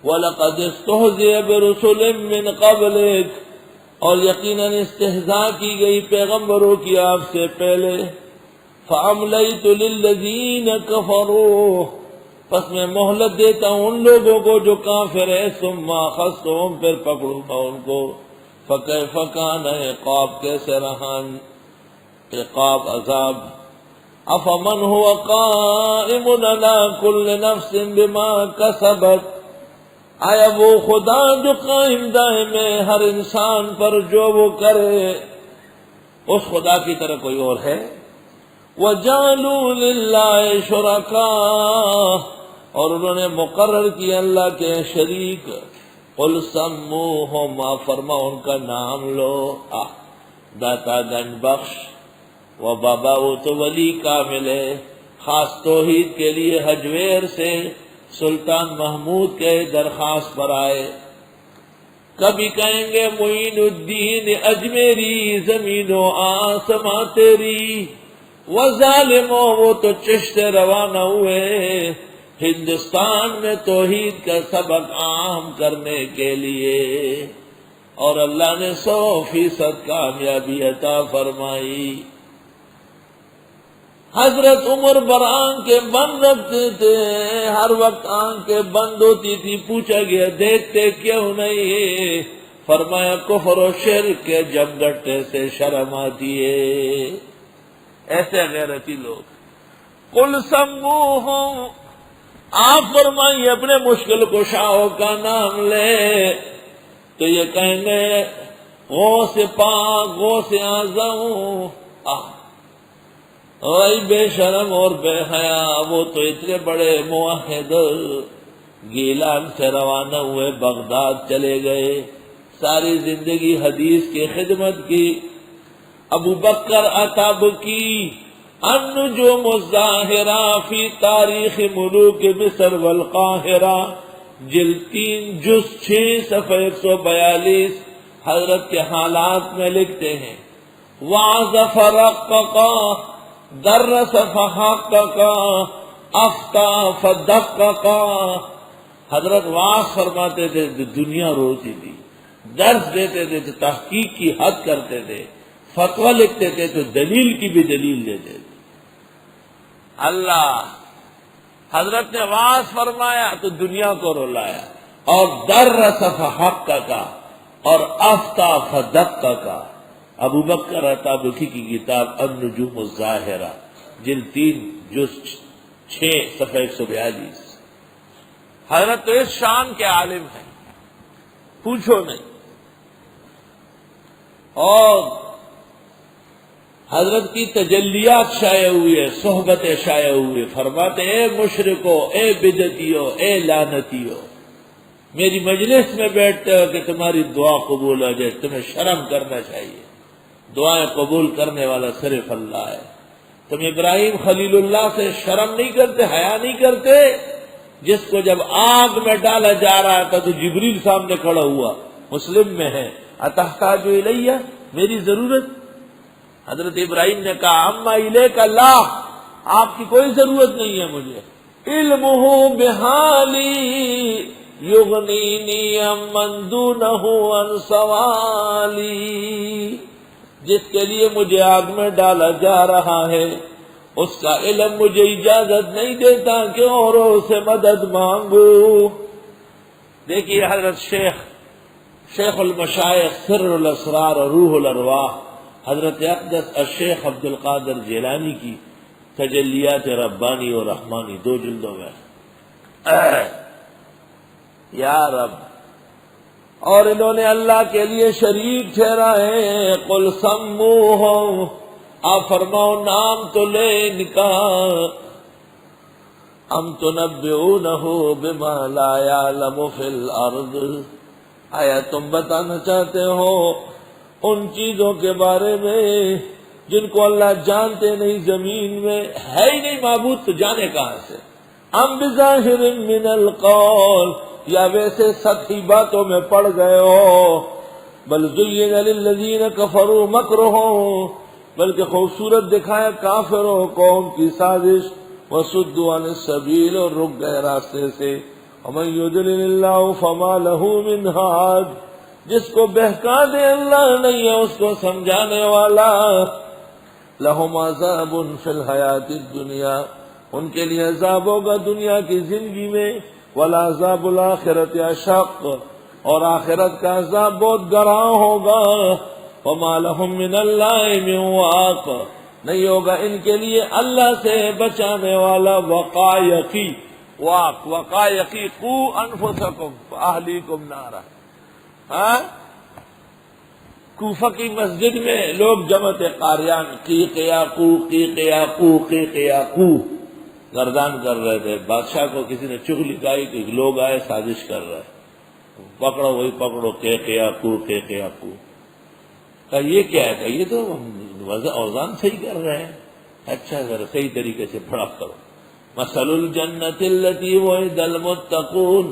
وَلَقَدِ اسْتُهْزِئَ بِرُسُلٍ مِّن قَبْلِكَ، اور یقیناً استہزاء کی گئی پیغمبروں کی آپ سے پہلے. فَأَمْلَيْتُ لِلَّذِينَ كَفَرُوا، پس میں مہلت دیتا ہوں ان لوگوں کو جو کافر ہے. ثُمَّ أَخَذْتُهُمْ، پھر پکڑوں گا ان کو. فَكَيْفَ كَانَ عقاب، کیسے رہا عقاب عذاب. أَفَمَنْ هُوَ قَائِمٌ عَلَى كُلِّ نَفْسٍ بِمَا كَسَبَتْ، آیا وہ خدا جو قائم دائم ہے ہر انسان پر جو وہ کرے، اس خدا کی طرح کوئی اور ہے؟ وَجَعَلُوا لِلَّهِ شُرَكَاءَ، اور انہوں نے مقرر کیا اللہ کے شریک. قُلْ سَمُّوهُمْ، فرما ان کا نام لو. داتا گنج بخش و بابا، وہ تو ولی کامل ہے. خاص توحید کے لیے حجویر سے سلطان محمود کے درخواست پر آئے. کبھی کہیں گے معین الدین اجمیری، زمین و آسماں تیری. وہ ظالموں، وہ تو چشت روانہ ہوئے ہندوستان میں توحید کا سبق عام کرنے کے لیے، اور اللہ نے 100% کامیابی عطا فرمائی. حضرت عمر بر آنکھیں بند رکھتے تھے، ہر وقت آنکھیں بند ہوتی تھی. پوچھا گیا دیکھتے کیوں نہیں؟ فرمایا کفر و شرک کے جمگٹے سے شرم آتی ہے. ایسے غیرتی لوگ. قل سموہم، آپ فرمائیے اپنے مشکل کشاؤں کا نام لے، تو یہ کہیں گے غوث پاک، غوث اعظم. اوئی بے شرم اور بے حیا، وہ تو اتنے بڑے موحد گیلان سے روانہ ہوئے بغداد چلے گئے، ساری زندگی حدیث کی خدمت کی. ابو بکر عطابکی النجوم الظاہرہ فی تاریخ ملوک مصر والقاہرہ، جلد 3 جز 6 صفحہ 142 حضرت کے حالات میں لکھتے ہیں. وعظ فرققا، درس فحققا، افتا فدققا. حضرت واعظ فرماتے تھے تو دنیا روتی تھی، درس دیتے تھے تو تحقیق کی حد کرتے تھے، فتویٰ لکھتے تھے تو دلیل کی بھی دلیل دیتے تھے. اللہ حضرت نے واعظ فرمایا تو دنیا کو رلایا، اور درس فحققا اور افتا فدققا. ابو بکر عطابکی کی کتاب النجوم الظاہرہ، جلد 3 جز 6 صفحہ 142. حضرت تو اس شان کے عالم ہیں، پوچھو نہیں. اور حضرت کی تجلیات شائع ہوئی ہے، صحبت شائع ہوئی. فرماتے اے مشرکو، اے بدعتیو، اے لعنتیو، میری مجلس میں بیٹھتے ہو کہ تمہاری دعا قبول ہو جائے، تمہیں شرم کرنا چاہیے. دعائیں قبول کرنے والا صرف اللہ ہے. تم ابراہیم خلیل اللہ سے شرم نہیں کرتے، حیا نہیں کرتے؟ جس کو جب آگ میں ڈالا جا رہا تھا تو جبریل سامنے کھڑا ہوا، مسلم میں ہے، اتحتاج الیہ، میری ضرورت. حضرت ابراہیم نے کہا اما الیک اللہ، آپ کی کوئی ضرورت نہیں ہے مجھے. علمہ بحالی یغنینی امن دونہ عن سوالی. جس کے لیے مجھے آگ میں ڈالا جا رہا ہے اس کا علم مجھے اجازت نہیں دیتا کہ اوروں سے مدد مانگوں. دیکھیے حضرت شیخ المشائخ سر الاسرار اور روح الارواح حضرت اقدس الشیخ عبد القادر جیلانی کی تجلیات ربانی اور رحمانی 2 جلدوں میں. یا رب، اور انہوں نے اللہ کے لیے شریک ٹھہرائے. قل سموہم، آپ فرماؤ نام تو لے ان کا. ام تنبئونہ بما لا یعلم فی الارض، آیا تم بتانا چاہتے ہو ان چیزوں کے بارے میں جن کو اللہ جانتے نہیں، زمین میں ہے ہی نہیں معبود تو جانے کہاں سے. ام بظاہر من القول، یا ویسے سطحی باتوں میں پڑ گئے ہو. بل زین للذین کفروا مکرہم، بلکہ خوبصورت دکھایا کافروں کو ان کی سازش. وصدوا عن السبیل، اور رک گئے راستے سے. ومن يضلل الله فما له من هاد، جس کو بہکا دے اللہ نہیں ہے اس کو سمجھانے والا۔ لہم عذاب فی الحیات الدنیا، ان کے لیے عذاب ہوگا دنیا کی زندگی میں، والعذاب الآخرۃ اشق، اور آخرت کا عذاب بہت گراں ہوگا۔ وما لهم من اللہ من واق، نہیں ہوگا ان کے لیے اللہ سے بچانے والا۔ وقایقی، واق وقایقی، قو انفسکم واہلیکم نارا۔ کوفہ کی مسجد میں لوگ جمع قاریان قیق یاقو قیق یاقو قیق یاقو گردان کر رہے تھے۔ بادشاہ کو کسی نے چغلی گائی کہ لوگ آئے سازش کر رہے، پکڑو وہی پکڑو قیق یاقو قیق یاقو۔ کہا یہ کیا ہے؟ کہ یہ تو اوزان صحیح کر رہے ہیں۔ اچھا ذرا صحیح طریقے سے پڑھا کرو۔ مثل الجنت التی وعد المتقون،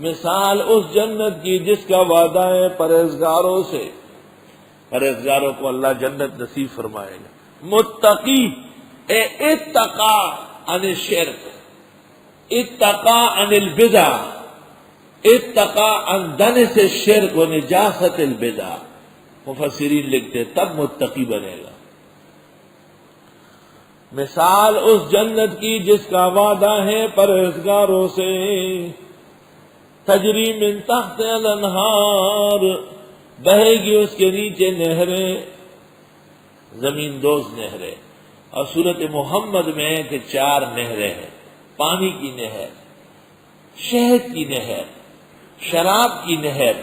مثال اس جنت کی جس کا وعدہ ہے پرہیزگاروں سے، پرہیزگاروں کو اللہ جنت نصیب فرمائے گا۔ متقی اتقا عن الشرک، اتقا عن البدع، اتقا عن دنس الشرک و نجاست البدع، مفسرین لکھتے تب متقی بنے گا۔ مثال اس جنت کی جس کا وعدہ ہے پرہیزگاروں سے، تجری من تحت الانہار، بہے گی اس کے نیچے نہریں، زمین دوز نہریں۔ اور سورۃ محمد میں ہے کہ 4 نہریں ہیں، پانی کی نہر، شہد کی نہر، شراب کی نہر،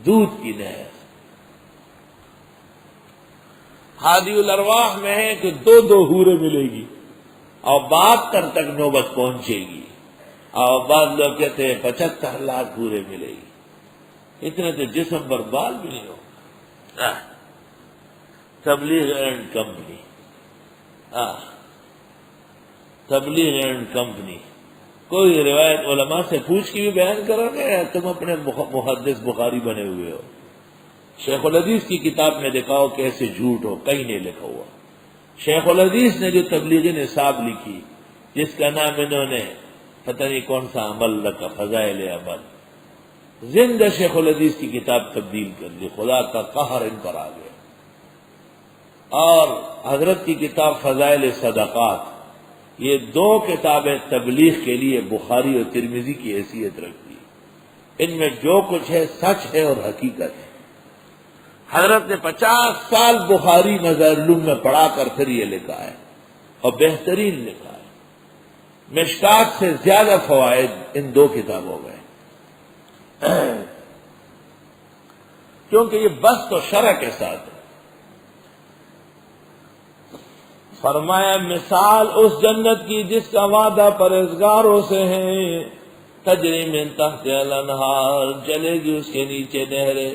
دودھ کی نہر۔ ہادی الارواح میں ہے کہ 2 حوریں ملے گی اور 72 تک نوبت پہنچے گی، اور بعض لوگ کہتے ہیں 75 لاکھ حوریں ملے گی۔ اتنے تو جسم پر بال بھی نہیں ہو۔ تبلیغ اینڈ کمپنی، تبلیغ اینڈ کمپنی، کوئی روایت علماء سے پوچھ کے بھی بیان کرو گے یا تم اپنے محدث بخاری بنے ہوئے ہو؟ شیخ الحدیث کی کتاب میں دکھاؤ کہ ایسے جھوٹ ہو، کہیں نہیں لکھا ہوا۔ شیخ الحدیث نے جو تبلیغ نصاب لکھی، جس کا نام انہوں نے پتہ نہیں کون سا عمل رکھا، فضائل عمل، زندہ شیخ الحدیث کی کتاب تبدیل کر دی، خدا کا قہر ان پر آ گیا۔ اور حضرت کی کتاب فضائل صدقات، یہ 2 کتابیں تبلیغ کے لیے بخاری اور ترمذی کی حیثیت رکھتی، ان میں جو کچھ ہے سچ ہے اور حقیقت ہے۔ حضرت نے 50 سال بخاری مظاہر میں پڑھا کر پھر یہ لکھا ہے، اور بہترین لکھا ہے۔ مشکات سے زیادہ فوائد ان 2 کتابوں میں، کیونکہ یہ بس تو شرع کے ساتھ ہے۔ فرمایا مثال اس جنت کی جس کا وعدہ پرہیزگاروں سے ہے، تجری من تحت الانہار، چلے گی اس کے نیچے نہریں،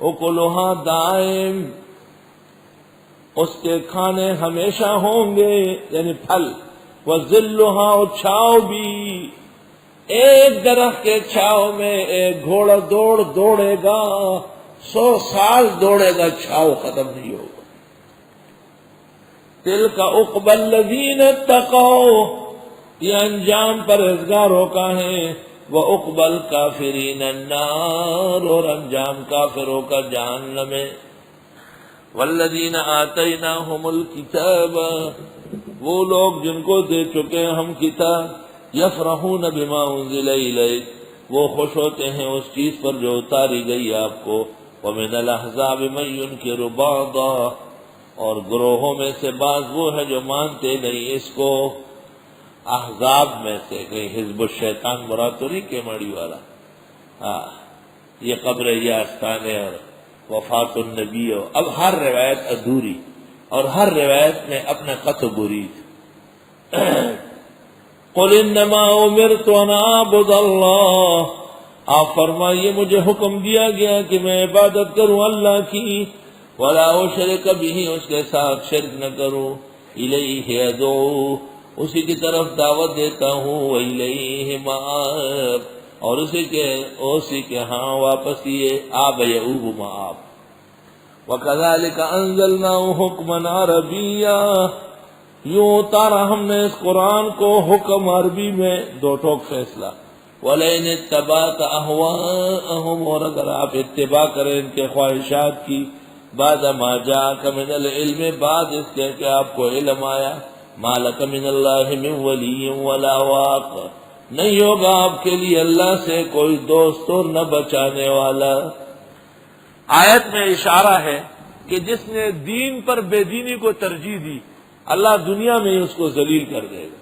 اکلھا دائم، اس کے کھانے ہمیشہ ہوں گے یعنی پھل، وظلھا، اور چھاؤ بھی، ایک درخت کے چھاؤ میں ایک گھوڑا دوڑے گا، 100 سال دوڑے گا، چھاؤ ختم نہیں ہوگا۔ تلک عقبی الذین اتقوا، یہ انجام پرہیزگاروں کا ہے، وعقبی الکافرین النار، اور انجام کافروں کا جہنم ہے۔ والذین آتیناہم الکتاب، وہ لوگ جن کو دے چکے ہم کتاب، یفرحون بما انزل الیک، وہ خوش ہوتے ہیں اس چیز پر جو اتاری گئی آپ کو۔ ومن الاحزاب من ینکر بعضا، اور گروہوں میں سے بعض وہ ہے جو مانتے نہیں اس کو۔ احزاب میں سے کہیں حزب الشیطان مراد تو نہیں کہ ماڑی والا، یہ قبر یہ آستانے اور وفات النبی، اب ہر روایت ادھوری اور ہر روایت میں اپنا قط و برید۔ قل انما امرت ان اعبد اللہ، آپ فرمائیے مجھے حکم دیا گیا کہ میں عبادت کروں اللہ کی، ولا اشرک بہ، اس کے ساتھ شرک نہ کروں، الیہ ادعو، اسی کی طرف دعوت دیتا ہوں، وإلیہ مآب، اور اسی کے ہاں واپس یہ آب یعوب مآب۔ وَكَذَلِكَ أَنزَلْنَاهُ حُکْمًا عَرَبِيًّا، یوں اتارا ہم نے اس قرآن کو حکم عربی میں، 2 ٹوک فیصلہ، وَلَئِنِ اتَّبَعْتَ أَهْوَاءَهُمْ، اور اگر آپ اتباع کریں ان کے خواہشات کی، بعد ما جاءك من العلم، بعد اس کے کہ آپ کو علم آیا، ما لك من اللہ من ولی ولا واق، نہیں ہوگا آپ کے لیے اللہ سے کوئی دوست اور نہ بچانے والا۔ آیت میں اشارہ ہے کہ جس نے دین پر بے دینی کو ترجیح دی، اللہ دنیا میں ہی اس کو ذلیل کر دے گا۔